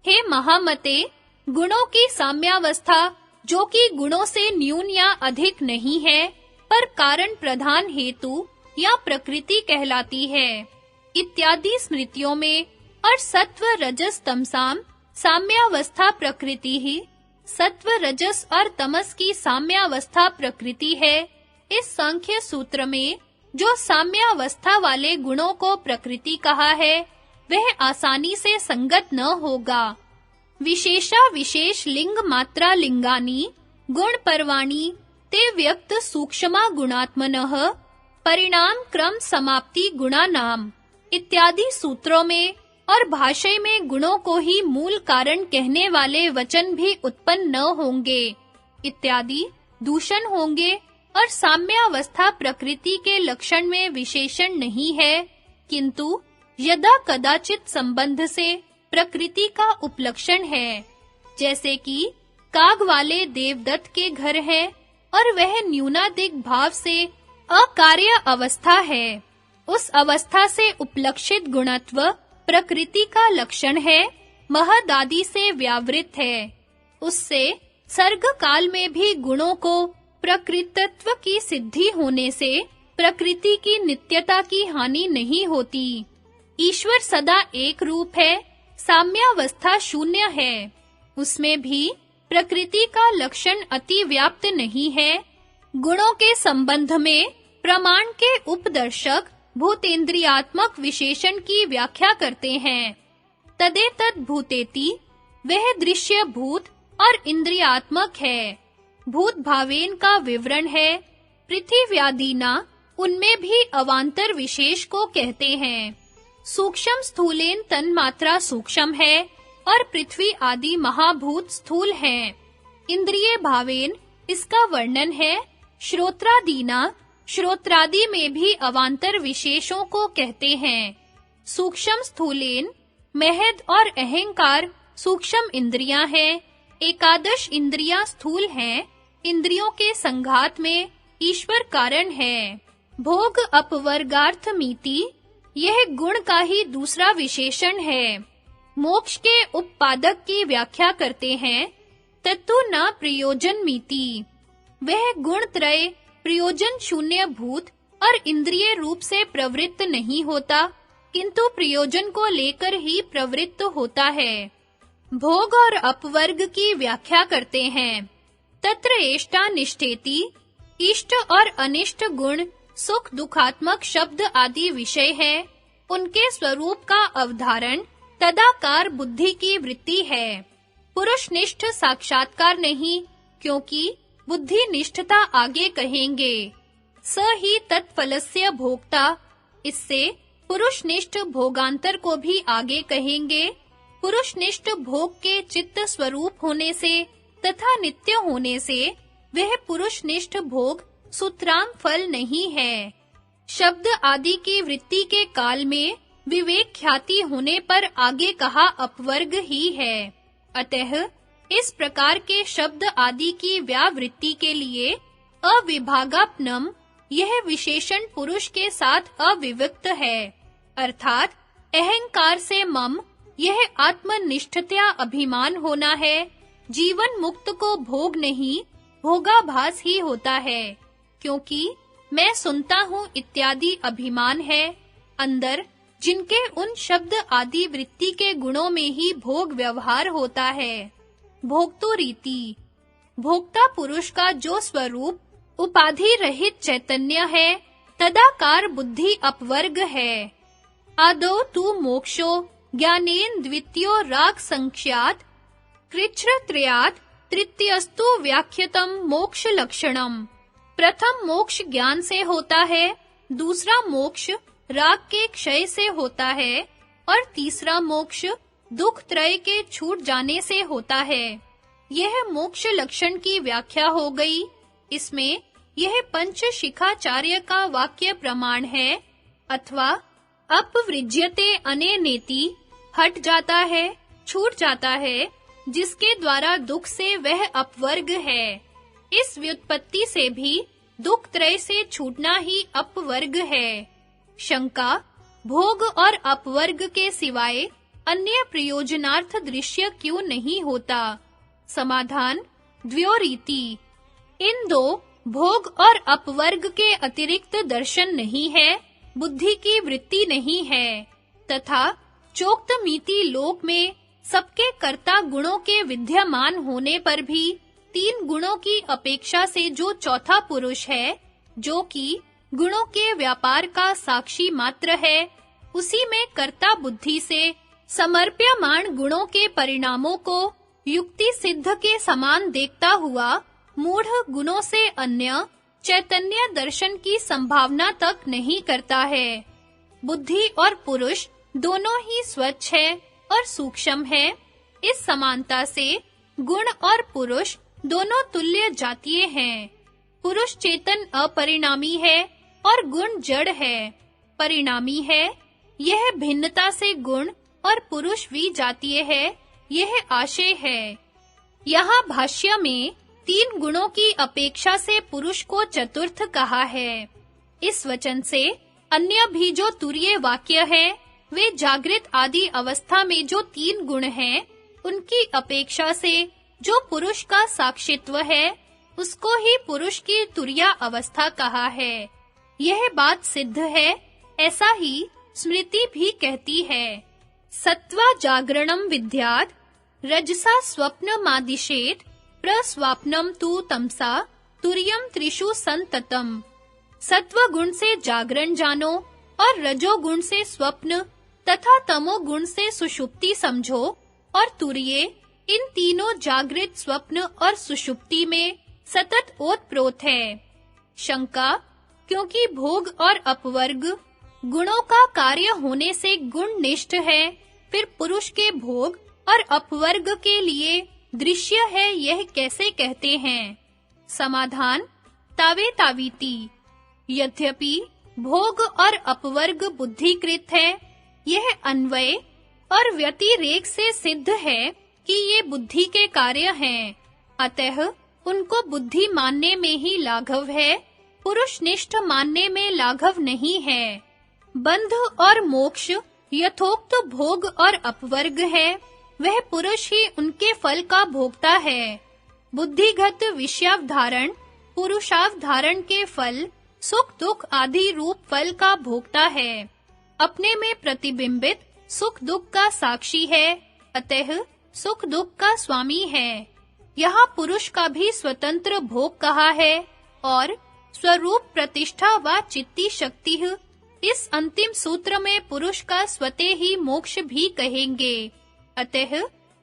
हे महामते, गुणों की साम्यावस्था जो कि गुणों से न्यून या अधिक नहीं है, पर कारण प्रधान हेतु या प्रकृति कहलाती है। इत्यादि स्मृतियों में और सत्व रजस तमसाम साम्यावस्था प्रकृति ही, सत्व रजस और तमस की साम्यावस्था प्रकृति है। इस सांख्य सूत्र में जो साम्यावस्था वाले गुणों को प्रकृति कहा है, वह आसानी से संगत न होगा। विशेषा विशेष लिंग मात्रा लिंगानी गुण पर्वाणी ते व्यक्त सूक्ष्मा गुणात्मनः परिणाम क्रम समाप्ति गुणा नाम इत्यादि सूत्रों में और भाष्य में गुणों को ही मूल कारण कहने वाले वचन भी उत्पन्न न होंगे इत्यादि दूषण होंगे, और साम्यावस्था प्रकृति के लक्षण में विशेषण नहीं है, किंतु यदा कदाचित संबंध से प्रकृति का उपलक्षण है। जैसे कि काग वाले देवदत्त के घर है और वह न्यूनाधिक भाव से अकार्य अवस्था है। उस अवस्था से उपलक्षित गुणत्व प्रकृति का लक्षण है, महदादि से व्यावृत है। उससे सर्ग काल में भी गुणों को प्रकृतत्व की सिद्धि होने से प्रकृति की नित्यता की हानि नहीं होती। ईश्वर सदा एक रूप है, साम्यावस्था शून्य है। उसमें भी प्रकृति का लक्षण अति व्याप्त नहीं है। गुणों के संबंध में प्रमाण के उपदर्शक भूतेंद्रियात्मक विशेषण की व्याख्या करते हैं। तदेतद भूतेति, वह दृश्य भूत और इंद्रियात्मक है। भूत भावेन का विवरण है। पृथिव्यादिना, उनमें भी अवांतर विशेष को कहते हैं। सूक्ष्म स्थूलेन तन्मात्रा सूक्ष्म है और पृथ्वी आदि महाभूत स्थूल हैं। इंद्रिय भावेन इसका वर्णन है। श्रोत्रादीना, श्रोत्रादि में भी अवांतर विशेषों को कहते हैं। सूक्ष्म स्थूलेन, महद और अहंकार सूक्ष्म इंद्रियां हैं। एकादश इंद्रियां स्थूल हैं। इंद्रियों के संघात में ईश्वर कारण है। भोग अपवर्गार्थ मिति, यह गुण का ही दूसरा विशेषण है। मोक्ष के उपपादक की व्याख्या करते हैं। तत्तु न प्रयोजन मिति, वह गुण त्रय प्रयोजन शून्य भूत और इंद्रिय रूप से प्रवृत्त नहीं होता, किंतु प्रयोजन को लेकर ही प्रवृत्त होता है। भोग और अपवर्ग की व्याख्या करते हैं। तत्र एष्टा निष्ठेति, इष्ट और अनिष्ट गुण सुख दुखात्मक शब्द आदि विषय है। उनके स्वरूप का अवधारण तदाकार बुद्धि की वृत्ति है। पुरुषनिष्ठ साक्षात्कार नहीं, क्योंकि बुद्धि निष्ठता आगे कहेंगे। स ही तत्फलस्य भोक्ता, इससे पुरुषनिष्ठ भोगांतर को भी आगे कहेंगे। पुरुषनिष्ठ भोग के चित्त स्वरूप होने से तथा नित्य होने से वह पुरुषनिष्ठ भोग सूत्राम फल नहीं है। शब्द आदि की वृत्ति के काल में विवेक ख्याति होने पर आगे कहा अपवर्ग ही है। अतः इस प्रकार के शब्द आदि की व्यावृत्ति के लिए अविभागापनम, यह विशेषण पुरुष के साथ अविविक्त है, अर्थात अहंकार से मम, यह आत्मनिष्ठता अभिमान होना है। जीवन मुक्त को भोग नहीं, भोगाभास ही होता है, क्योंकि मैं सुनता हूँ इत्यादि अभिमान है। अंदर जिनके उन शब्द आदि वृत्ति के गुणों में ही भोग व्यवहार होता है। भोक्तु रीति, भोक्ता पुरुष का जो स्वरूप उपाधि रहित चैतन्य है, तदाकार बुद्धि अपवर्ग है। आदौ तु मोक्षो ज्ञानेन द्वितीयो राग संख्यात कृच्छ्रत्रयात् तृतीयस्तु व्याख्यतम मोक्ष लक्षणम। प्रथम मोक्ष ज्ञान से होता है, दूसरा मोक्ष राग के क्षय से होता है और तीसरा मोक्ष दुख त्रय के छूट जाने से होता है। यह मोक्ष लक्षण की व्याख्या हो गई। इसमें यह पंचशिखाचार्य का वाक्य प्रमाण है, अथवा अपवृज्यते अनेनेति, हट जाता है, छूट जाता है, जिसके द्वारा दुख से वह अपवर्ग है। इस व्युत्पत्ति से भी दुख त्रय से छूटना ही अपवर्ग है। शंका, भोग और अपवर्ग के सिवाय अन्य प्रयोजनार्थ दृश्य क्यों नहीं होता? समाधान: द्व्योरीति। इन दो भोग और अपवर्ग के अतिरिक्त दर्शन नहीं है, बुद्धि की वृत्ति नहीं है, तथा चोक्तमिति लोक में सबके कर्ता गुणों के विद्यमान होने पर भी तीन गुणों की अपेक्षा से जो चौथा पुरुष है, जो कि गुणों के व्यापार का साक्षी मात्र है, उसी में कर्ता बुद्धि से समर्प्यमाण गुणों के परिणामों को युक्ति सिद्ध के समान देखता हुआ मूढ़ गुणों से अन्य चैतन्य दर्शन की संभावना तक नहीं करता है। बुद्धि और पुरुष दोनों ही स्वच्छ है और सूक्ष्म है। इस समानता से गुण और पुरुष दोनों तुल्य जातीय हैं। पुरुष चेतन अपरिणामी है और गुण जड़ है, परिणामी है। यह भिन्नता से गुण और पुरुष विजातीय है, यह आशय है। यहाँ भाष्य में तीन गुणों की अपेक्षा से पुरुष को चतुर्थ कहा है। इस वचन से अन्य भी जो तुरीय वाक्य है, वे जागृत आदि अवस्था में जो तीन गुण हैं, उनकी अपेक्षा से जो पुरुष का साक्षित्व है, उसको ही पुरुष की तुरीया अवस्था कहा है। यह बात सिद्ध है, ऐसा ही स्मृति भी कहती है। सत्वा जागरणम विद्यात् रजसा स्वप्नमादिशेत् प्रस्वाप्नम तु तमसा तुर्यम त्रिषु संततम। सत्व गुण से जागरण जानो और रजो गुण से स्वप्न तथा तमो गुण से सुषुप्ति समझो, और तुर्ये इन तीनों जागृत, स्वप्न और सुषुप्ति में सतत ओतप्रोत है। शंका: क्योंकि भोग और अपवर्ग गुणों का कार्य होने से गुण निष्ठ है, फिर पुरुष के भोग और अपवर्ग के लिए दृश्य है, यह कैसे कहते हैं? समाधान: तावे तावीति। यद्यपि भोग और अपवर्ग बुद्धिकृत है, यह अन्वय और व्यतिरेक से सिद्ध है कि ये बुद्धि के कार्य हैं, अतः उनको बुद्धि मानने में ही लाघव है, पुरुषनिष्ठ मानने में लाघव नहीं है। बंध और मोक्ष यथोक्त भोग और अपवर्ग है, वह पुरुष ही उनके फल का भोगता है। बुद्धिगत विषयावधारण, पुरुषावधारण के फल सुख दुख आदि रूप फल का भोगता है। अपने में प्रतिबिंबित सुख दुख का साक्षी है, अतः सुख दुख का स्वामी है। यहाँ पुरुष का भी स्वतंत्र भोग कहा है और स्वरूप प्रतिष्ठा व चित्ती शक्ति, इस अंतिम सूत्र में पुरुष का स्वतः ही मोक्ष भी कहेंगे। अतः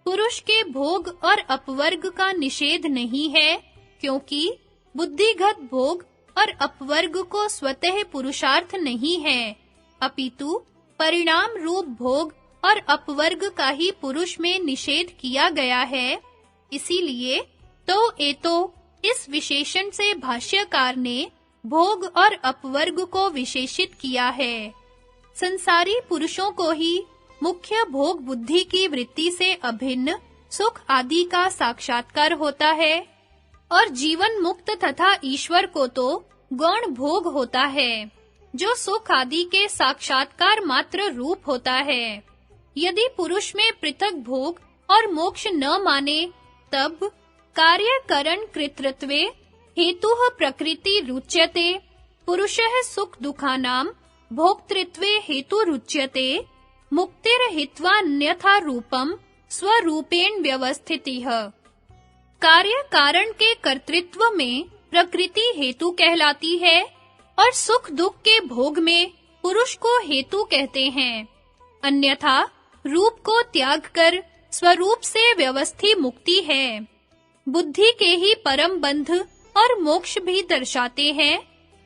पुरुष के भोग और अपवर्ग का निषेध नहीं है, क्योंकि बुद्धिगत भोग और अपवर्ग को स्वतः पुरुषार्थ नहीं है, अपितु परिणाम रूप भोग और अपवर्ग का ही पुरुष में निषेध किया गया है। इसीलिए तो एतो इस विशेषण से भाष्यकार ने भोग और अपवर्ग को विशेषित किया है। संसारी पुरुषों को ही मुख्य भोग बुद्धि की वृत्ति से अभिन्न सुख आदि का साक्षात्कार होता है, और जीवन मुक्त तथा ईश्वर को तो गौण भोग होता है, जो सुख आदि के साक्षात्कार मात्र रूप होता है। यदि पुरुष में पृथक भोग और मोक्ष न माने, तब कार्य करण कृतृत्वे हेतुः प्रकृति रुच्यते, पुरुषः सुख दुखानां भोक्तृत्वे हेतु रुच्यते, मुक्तिर्हित्वा अन्यथा रूपम स्वरूपेण व्यवस्थितिः। कार्य कारण के कर्तृत्व में प्रकृति हेतु कहलाती है और सुख दुख के भोग में पुरुष को हेतु कहते हैं। अन्यथा रूप को त्याग कर स्वरूप से व्यवस्थित मुक्ति है। बुद्धि के ही परम बंध और मोक्ष भी दर्शाते हैं।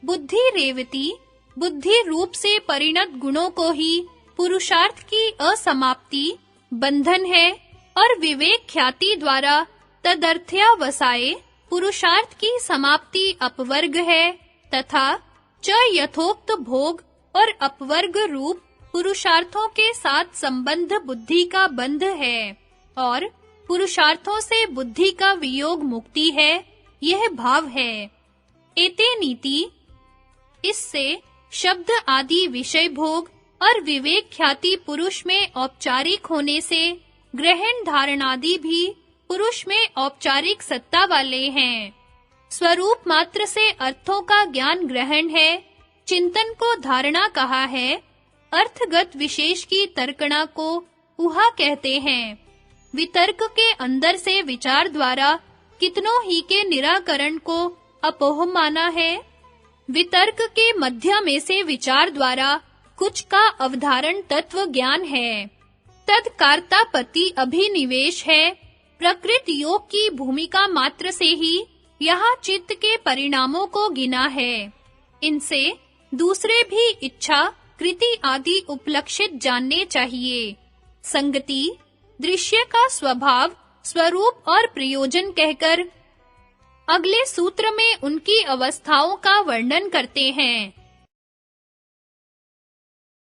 बुद्धि रेवती, बुद्धि रूप से परिणत गुणों को ही पुरुषार्थ की असमाप्ति बंधन है, और विवेक ख्याति द्वारा तदर्थया वसाए पुरुषार्थ की समाप्ति अपवर्ग है, तथा च यथोक्त भोग और अपवर्ग रूप पुरुषार्थों के साथ संबंध बुद्धि का बंध है, और पुरुषार्थों से बुद्धि का वियोग मुक्ति है, यह भाव है। एते नीति, इससे शब्द आदि विषय भोग और विवेक ख्याति पुरुष में औपचारिक होने से ग्रहण धारणादि भी पुरुष में औपचारिक सत्ता वाले हैं। स्वरूप मात्र से अर्थों का ज्ञान ग्रहण है, चिंतन को धारणा कहा है, अर्थगत विशेष की तर्कणा को ऊहा कहते हैं। वितर्क के अंदर से विचार द्वारा कितनों ही के निराकरण को अपोह माना है। वितर्क के मध्य में से विचार द्वारा कुछ का अवधारण तत्व ज्ञान है। तत्कार्तापति अभिनिवेश है। प्रकृत योग की भूमिका मात्र से ही यहाँ चित्त के परिणामों को गिना है। इनसे दूसरे भी इच्छा, कृति आदि उपलक्षित जानने चाहिए। संगति, दृश्य का स्वभाव, स्वरूप और प्रयोजन कहकर अगले सूत्र में उनकी अवस्थाओं का वर्णन करते हैं।